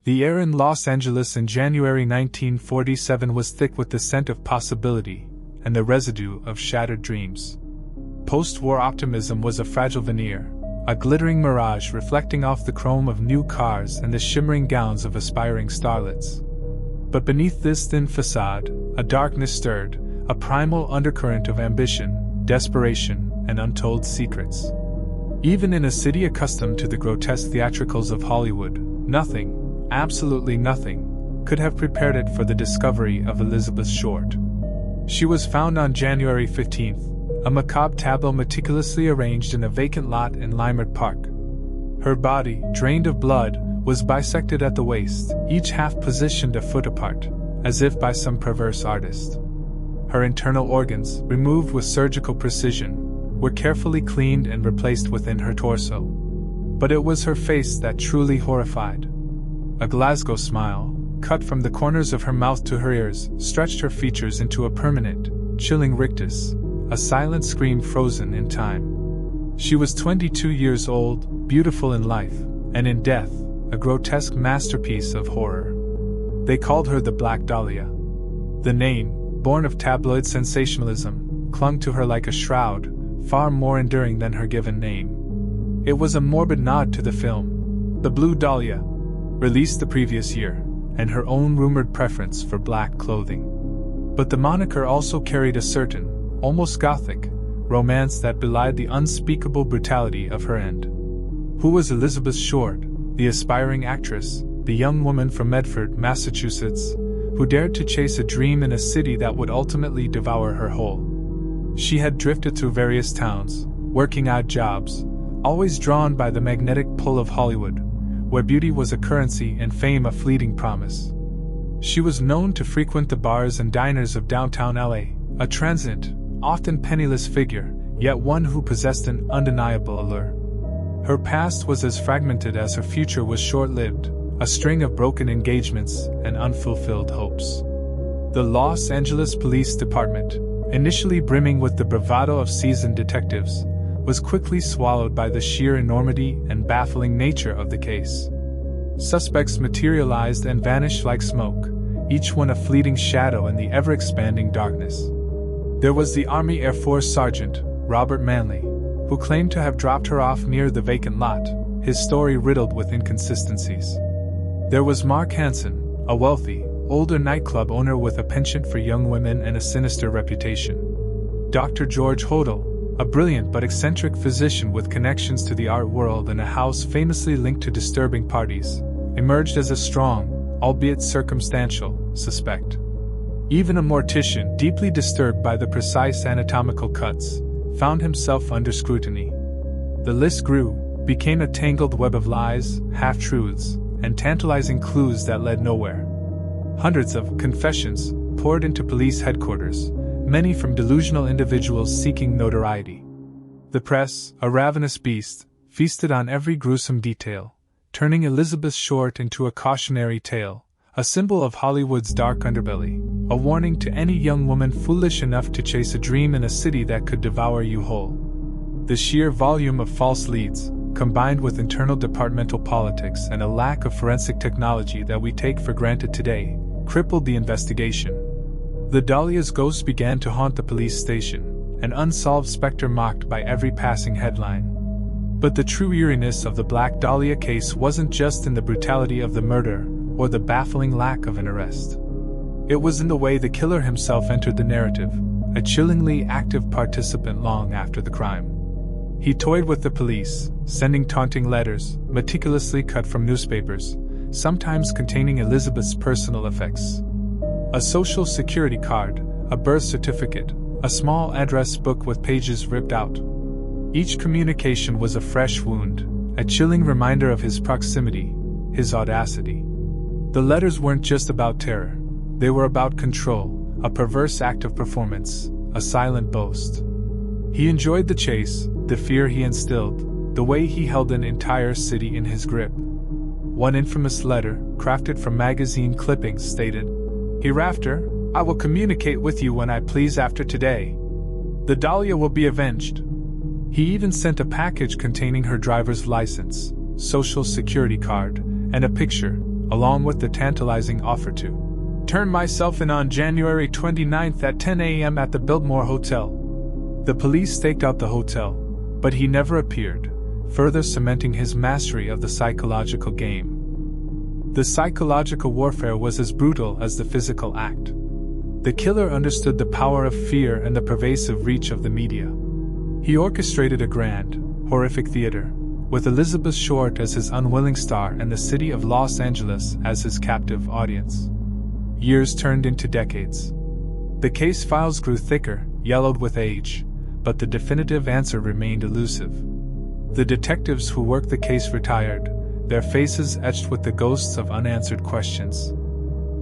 The air in Los Angeles in January 1947 was thick with the scent of possibility and the residue of shattered dreams. Post-war optimism was a fragile veneer, a glittering mirage reflecting off the chrome of new cars and the shimmering gowns of aspiring starlets. But beneath this thin facade, a darkness stirred, a primal undercurrent of ambition, desperation, and untold secrets. Even in a city accustomed to the grotesque theatricals of Hollywood, nothing, absolutely nothing, could have prepared it for the discovery of Elizabeth Short. She was found on January 15th, a macabre tableau meticulously arranged in a vacant lot in Leimert Park. Her body, drained of blood, was bisected at the waist, each half positioned a foot apart, as if by some perverse artist. Her internal organs, removed with surgical precision, were carefully cleaned and replaced within her torso. But it was her face that truly horrified. A Glasgow smile, cut from the corners of her mouth to her ears, stretched her features into a permanent, chilling rictus, a silent scream frozen in time. She was 22 years old, beautiful in life, and in death, a grotesque masterpiece of horror. They called her the Black Dahlia. The name, born of tabloid sensationalism, clung to her like a shroud, far more enduring than her given name. It was a morbid nod to the film, The Blue Dahlia, released the previous year, and her own rumored preference for black clothing. But the moniker also carried a certain, almost gothic, romance that belied the unspeakable brutality of her end. Who was Elizabeth Short, the aspiring actress, the young woman from Medford, Massachusetts, who dared to chase a dream in a city that would ultimately devour her whole? She had drifted through various towns, working odd jobs, always drawn by the magnetic pull of Hollywood, where beauty was a currency and fame a fleeting promise. She was known to frequent the bars and diners of downtown LA, a transient, often penniless figure, yet one who possessed an undeniable allure. Her past was as fragmented as her future was short-lived, a string of broken engagements and unfulfilled hopes. The Los Angeles Police Department, initially brimming with the bravado of seasoned detectives, was quickly swallowed by the sheer enormity and baffling nature of the case. Suspects materialized and vanished like smoke, each one a fleeting shadow in the ever-expanding darkness. There was the Army Air Force Sergeant, Robert Manley, who claimed to have dropped her off near the vacant lot, his story riddled with inconsistencies. There was Mark Hansen, a wealthy, older nightclub owner with a penchant for young women and a sinister reputation. Dr. George Hodel, a brilliant but eccentric physician with connections to the art world and a house famously linked to disturbing parties, emerged as a strong, albeit circumstantial, suspect. Even a mortician, deeply disturbed by the precise anatomical cuts, found himself under scrutiny. The list grew, became a tangled web of lies, half-truths, and tantalizing clues that led nowhere. Hundreds of confessions poured into police headquarters, many from delusional individuals seeking notoriety. The press, a ravenous beast, feasted on every gruesome detail, turning Elizabeth Short into a cautionary tale, a symbol of Hollywood's dark underbelly, a warning to any young woman foolish enough to chase a dream in a city that could devour you whole. The sheer volume of false leads, combined with internal departmental politics and a lack of forensic technology that we take for granted today, crippled the investigation. The Dahlia's ghost began to haunt the police station, an unsolved specter mocked by every passing headline. But the true eeriness of the Black Dahlia case wasn't just in the brutality of the murder or the baffling lack of an arrest. It was in the way the killer himself entered the narrative, a chillingly active participant long after the crime. He toyed with the police, sending taunting letters, meticulously cut from newspapers, sometimes containing Elizabeth's personal effects. A social security card, a birth certificate, a small address book with pages ripped out. Each communication was a fresh wound, a chilling reminder of his proximity, his audacity. The letters weren't just about terror, they were about control, a perverse act of performance, a silent boast. He enjoyed the chase, the fear he instilled, the way he held an entire city in his grip. One infamous letter, crafted from magazine clippings, stated, "Hereafter, I will communicate with you when I please after today. The Dahlia will be avenged." He even sent a package containing her driver's license, social security card, and a picture, along with the tantalizing offer to turn myself in on January 29th at 10 a.m. at the Biltmore Hotel. The police staked out the hotel, but he never appeared, further cementing his mastery of the psychological game. The psychological warfare was as brutal as the physical act. The killer understood the power of fear and the pervasive reach of the media. He orchestrated a grand, horrific theater, with Elizabeth Short as his unwilling star and the city of Los Angeles as his captive audience. Years turned into decades. The case files grew thicker, yellowed with age, but the definitive answer remained elusive. The detectives who worked the case retired, their faces etched with the ghosts of unanswered questions.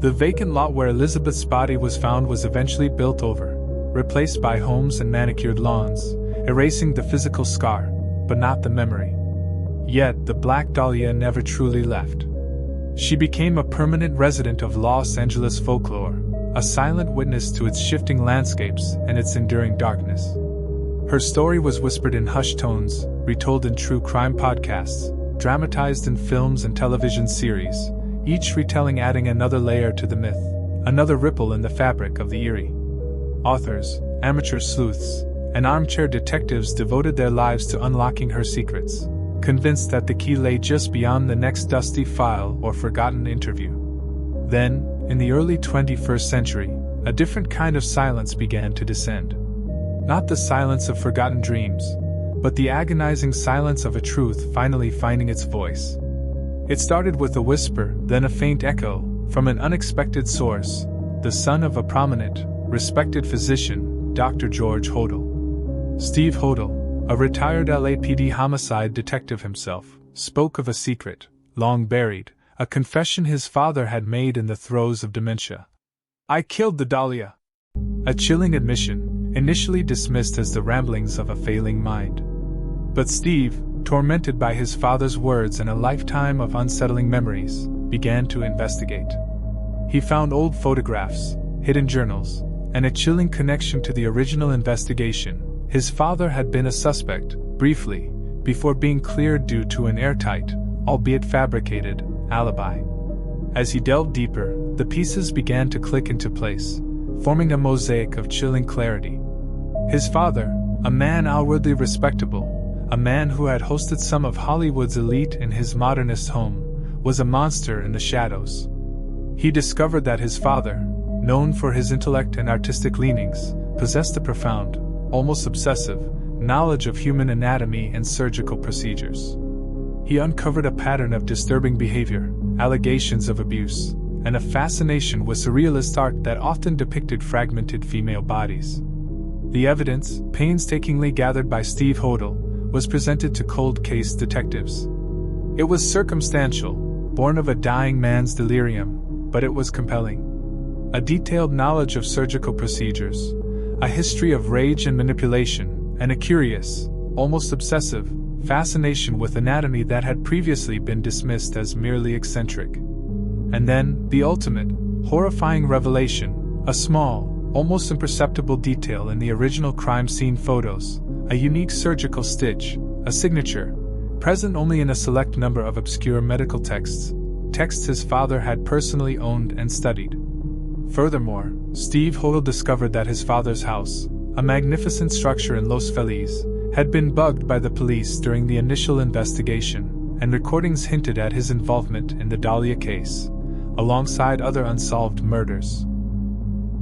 The vacant lot where Elizabeth's body was found was eventually built over, replaced by homes and manicured lawns, erasing the physical scar, but not the memory. Yet the Black Dahlia never truly left. She became a permanent resident of Los Angeles folklore, a silent witness to its shifting landscapes and its enduring darkness. Her story was whispered in hushed tones, retold in true crime podcasts, dramatized in films and television series, each retelling adding another layer to the myth, another ripple in the fabric of the eerie. Authors, amateur sleuths, and armchair detectives devoted their lives to unlocking her secrets, convinced that the key lay just beyond the next dusty file or forgotten interview. Then, in the early 21st century, a different kind of silence began to descend. Not the silence of forgotten dreams, but the agonizing silence of a truth finally finding its voice. It started with a whisper, then a faint echo, from an unexpected source, the son of a prominent, respected physician, Dr. George Hodel. Steve Hodel, a retired LAPD homicide detective himself, spoke of a secret, long buried, a confession his father had made in the throes of dementia. "I killed the Dahlia." A chilling admission, initially dismissed as the ramblings of a failing mind. But Steve, tormented by his father's words and a lifetime of unsettling memories, began to investigate. He found old photographs, hidden journals, and a chilling connection to the original investigation. His father had been a suspect, briefly, before being cleared due to an airtight, albeit fabricated, alibi. As he delved deeper, the pieces began to click into place, forming a mosaic of chilling clarity. His father, a man outwardly respectable, a man who had hosted some of Hollywood's elite in his modernist home, was a monster in the shadows. He discovered that his father, known for his intellect and artistic leanings, possessed a profound, almost obsessive, knowledge of human anatomy and surgical procedures. He uncovered a pattern of disturbing behavior, allegations of abuse, and a fascination with surrealist art that often depicted fragmented female bodies. The evidence, painstakingly gathered by Steve Hodel, was presented to cold case detectives. It was circumstantial, born of a dying man's delirium, but it was compelling. A detailed knowledge of surgical procedures, a history of rage and manipulation, and a curious, almost obsessive, fascination with anatomy that had previously been dismissed as merely eccentric. And then, the ultimate, horrifying revelation, a small, almost imperceptible detail in the original crime scene photos, a unique surgical stitch, a signature, present only in a select number of obscure medical texts his father had personally owned and studied. Furthermore, Steve Hodel discovered that his father's house, a magnificent structure in Los Feliz, had been bugged by the police during the initial investigation, and recordings hinted at his involvement in the Dahlia case, alongside other unsolved murders.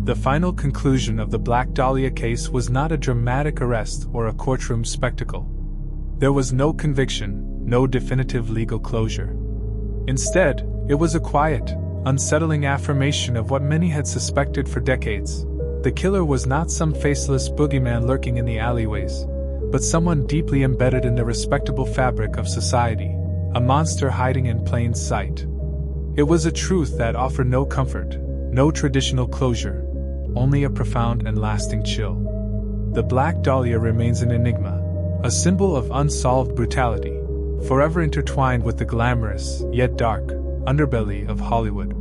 The final conclusion of the Black Dahlia case was not a dramatic arrest or a courtroom spectacle. There was no conviction, no definitive legal closure. Instead, it was a quiet, unsettling affirmation of what many had suspected for decades. The killer was not some faceless boogeyman lurking in the alleyways, but someone deeply embedded in the respectable fabric of society, a monster hiding in plain sight. It was a truth that offered no comfort, no traditional closure, only a profound and lasting chill. The Black Dahlia remains an enigma, a symbol of unsolved brutality, forever intertwined with the glamorous, yet dark, underbelly of Hollywood.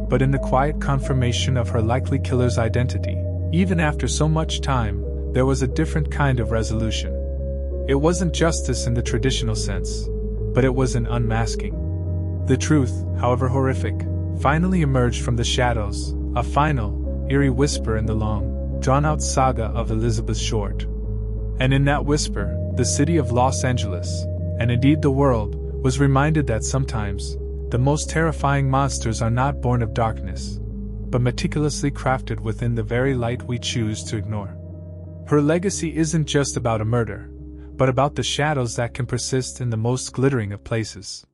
But in the quiet confirmation of her likely killer's identity, even after so much time, there was a different kind of resolution. It wasn't justice in the traditional sense, but it was an unmasking. The truth, however horrific, finally emerged from the shadows, a final, eerie whisper in the long, drawn-out saga of Elizabeth Short. And in that whisper, the city of Los Angeles, and indeed the world, was reminded that sometimes, the most terrifying monsters are not born of darkness, but meticulously crafted within the very light we choose to ignore. Her legacy isn't just about a murder, but about the shadows that can persist in the most glittering of places.